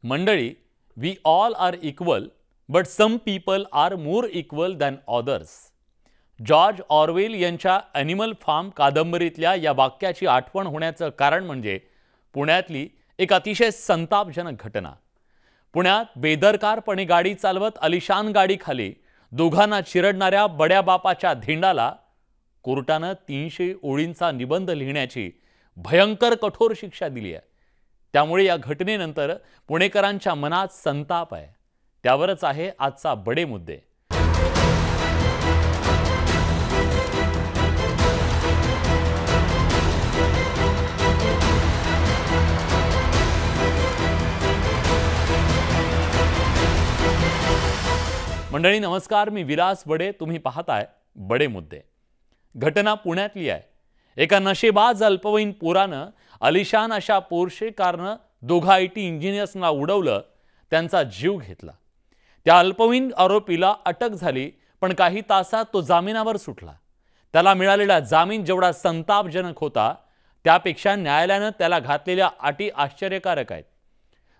मंडळी, we all are equal but some people are more equal than others. George Orwell यांच्या Animal Farm कादंबरीतल्या या वाक्याची आठवण होण्याचं कारण म्हणजे पुण्यातली एक अतिशय संतापजनक घटना. पुण्यात बेदरकारपणे गाडी चालवत आलिशान गाडीखाली दोघांना चिरडणाऱ्या बड्या बापाच्या धिंडाला कोर्टानं 300 ओळींचा निबंध लिहिण्याची भयंकर कठोर शिक्षा दिली आहे. त्यामुळे या घटनेनंतर पुणेकरांच्या मनात संताप आहे. त्यावरच आहे आजचा बडे मुद्दे. मंडळी नमस्कार, मी विलास बडे. तुम्ही पाहताय बडे मुद्दे. घटना पुण्यातली आहे. एका नशेबाज अल्पवयीन पोरानं आलिशान अशा पोर्शे कारनं दोघा IT इंजिनियर्सना उडवलं, त्यांचा जीव घेतला. त्या अल्पवयीन आरोपीला अटक झाली, पण काही तासात तो जामिनावर सुटला. त्याला मिळालेला जामीन जेवढा संतापजनक होता, त्यापेक्षा न्यायालयानं त्याला घातलेल्या अटी आश्चर्यकारक आहेत.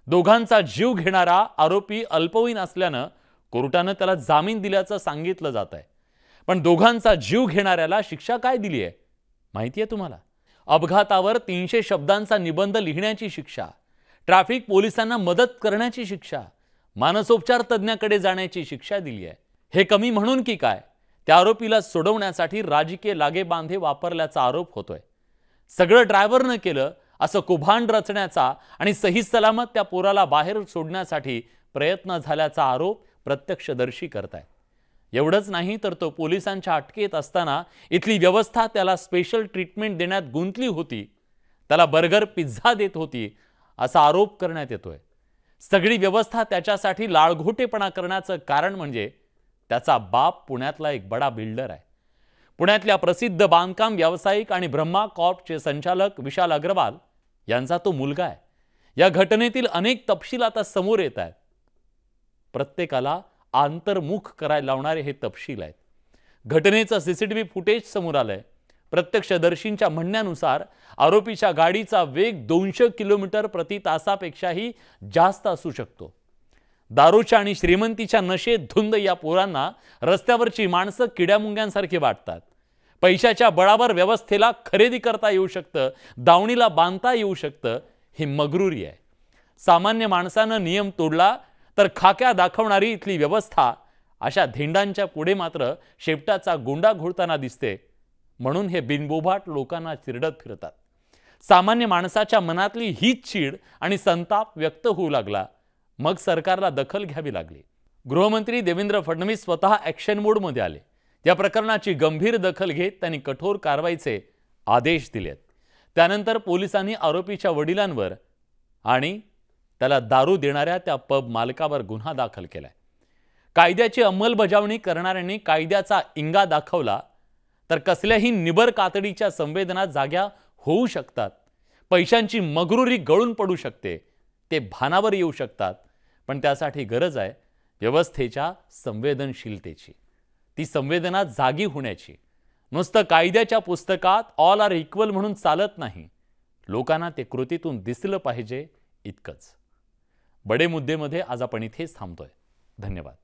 दोघांचा जीव घेणारा आरोपी अल्पवयीन असल्यानं कोर्टानं त्याला जामीन दिल्याचं सांगितलं जात आहे. पण दोघांचा जीव घेणाऱ्याला शिक्षा काय दिली आहे माहिती आहे तुम्हाला? अपघातावर 300 शब्दांचा निबंध लिहिण्याची शिक्षा, ट्रॅफिक पोलिसांना मदत करण्याची शिक्षा, मानसोपचार तज्ञाकडे जाण्याची शिक्षा दिली आहे. हे कमी म्हणून की काय, त्या आरोपीला सोडवण्यासाठी राजकीय लागेबांधे वापरल्याचा आरोप होतोय. सगळं ड्रायव्हरनं केलं असं कुभांड रचण्याचा आणि सही सलामत त्या पोराला बाहेर सोडण्यासाठी प्रयत्न झाल्याचा आरोप प्रत्यक्षदर्शी करताय. एवढंच नाही तर तो पोलिसांच्या अटकेत असताना इथली व्यवस्था त्याला स्पेशल ट्रीटमेंट देण्यात गुंतली होती, त्याला बर्गर पिझ्झा देत होती असा आरोप करण्यात येतोय. सगळी व्यवस्था त्याच्यासाठी लाळघोटेपणा करण्याचं कारण म्हणजे त्याचा बाप पुण्यातला एक बडा बिल्डर आहे. पुण्यातल्या प्रसिद्ध बांधकाम व्यावसायिक आणि ब्रह्मा कॉर्पचे संचालक विशाल अग्रवाल यांचा तो मुलगा आहे. या घटनेतील अनेक तपशील आता समोर येत आहेत. प्रत्येकाला आंतरमुख करायला लावणारे हे तपशील आहेत. घटनेचं CCTV फुटेज समोर आलंय. प्रत्यक्षदर्शींच्या म्हणण्यानुसार आरोपीच्या गाडीचा वेग 200 किलोमीटर प्रति तासापेक्षाही जास्त असू शकतो. दारूच्या आणि श्रीमंतीच्या नशेत धुंद या पोरांना रस्त्यावरची माणसं किड्यामुंग्यांसारखी वाटतात. पैशाच्या बळावर व्यवस्थेला खरेदी करता येऊ शकतं, दावणीला बांधता येऊ शकतं, ही मगरुरी आहे. सामान्य माणसानं नियम तोडला तर खाक्या दाखवणारी इथली व्यवस्था अशा धेंडांच्या पुढे मात्र शेपटाचा गोंडा घोळताना दिसते. म्हणून हे बिनबोभाट लोकांना चिरडत फिरतात. सामान्य माणसाच्या मनातली हीच चीड आणि संताप व्यक्त होऊ लागला. मग सरकारला दखल घ्यावी लागली. गृहमंत्री देवेंद्र फडणवीस स्वतः ॲक्शन मोडमध्ये आले. या प्रकरणाची गंभीर दखल घेत त्यांनी कठोर कारवाईचे आदेश दिलेत. त्यानंतर पोलिसांनी आरोपीच्या वडिलांवर आणि त्याला दारू देणाऱ्या त्या पब मालकावर गुन्हा दाखल केलाय. कायद्याची अंमलबजावणी करणाऱ्यांनी कायद्याचा इंगा दाखवला तर कसल्याही निबर कातडीच्या संवेदना जाग्या होऊ शकतात. पैशांची मगरुरी गळून पडू शकते, ते भानावर येऊ शकतात. पण त्यासाठी गरज आहे व्यवस्थेच्या संवेदनशीलतेची, ती संवेदना जागी होण्याची. नुसतं कायद्याच्या पुस्तकात ऑल आर इक्वल म्हणून चालत नाही. लोकांना ते कृतीतून दिसलं पाहिजे, इतकंच. बडे मुद्देमध्ये आज आपण इथेच थांबतोय. धन्यवाद.